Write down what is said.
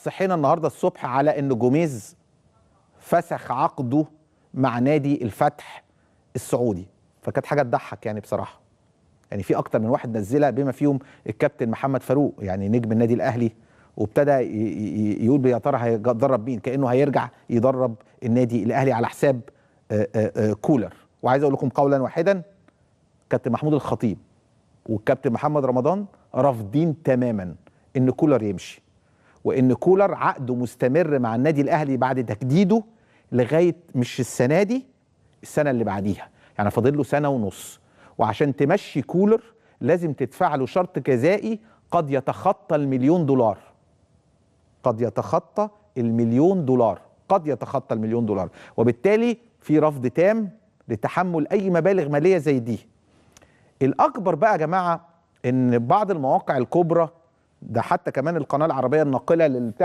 صحينا النهارده الصبح على ان جوميز فسخ عقده مع نادي الفتح السعودي، فكانت حاجه تضحك يعني بصراحه. يعني في اكتر من واحد نزلها بما فيهم الكابتن محمد فاروق يعني نجم النادي الاهلي، وابتدى يقول يا ترى هيدرب مين، كانه هيرجع يدرب النادي الاهلي على حساب كولر. وعايز اقول لكم قولا واحدا، كابتن محمود الخطيب والكابتن محمد رمضان رافضين تماما ان كولر يمشي، وان كولر عقده مستمر مع النادي الاهلي بعد تجديده لغايه مش السنه دي، السنه اللي بعديها، يعني فاضل له سنه ونص. وعشان تمشي كولر لازم تدفع له شرط جزائي قد يتخطى $1,000,000، قد يتخطى $1,000,000، قد يتخطى $1,000,000، وبالتالي في رفض تام لتحمل اي مبالغ ماليه زي دي. الاكبر بقى يا جماعه ان بعض المواقع الكبرى، ده حتى كمان القناه العربيه الناقله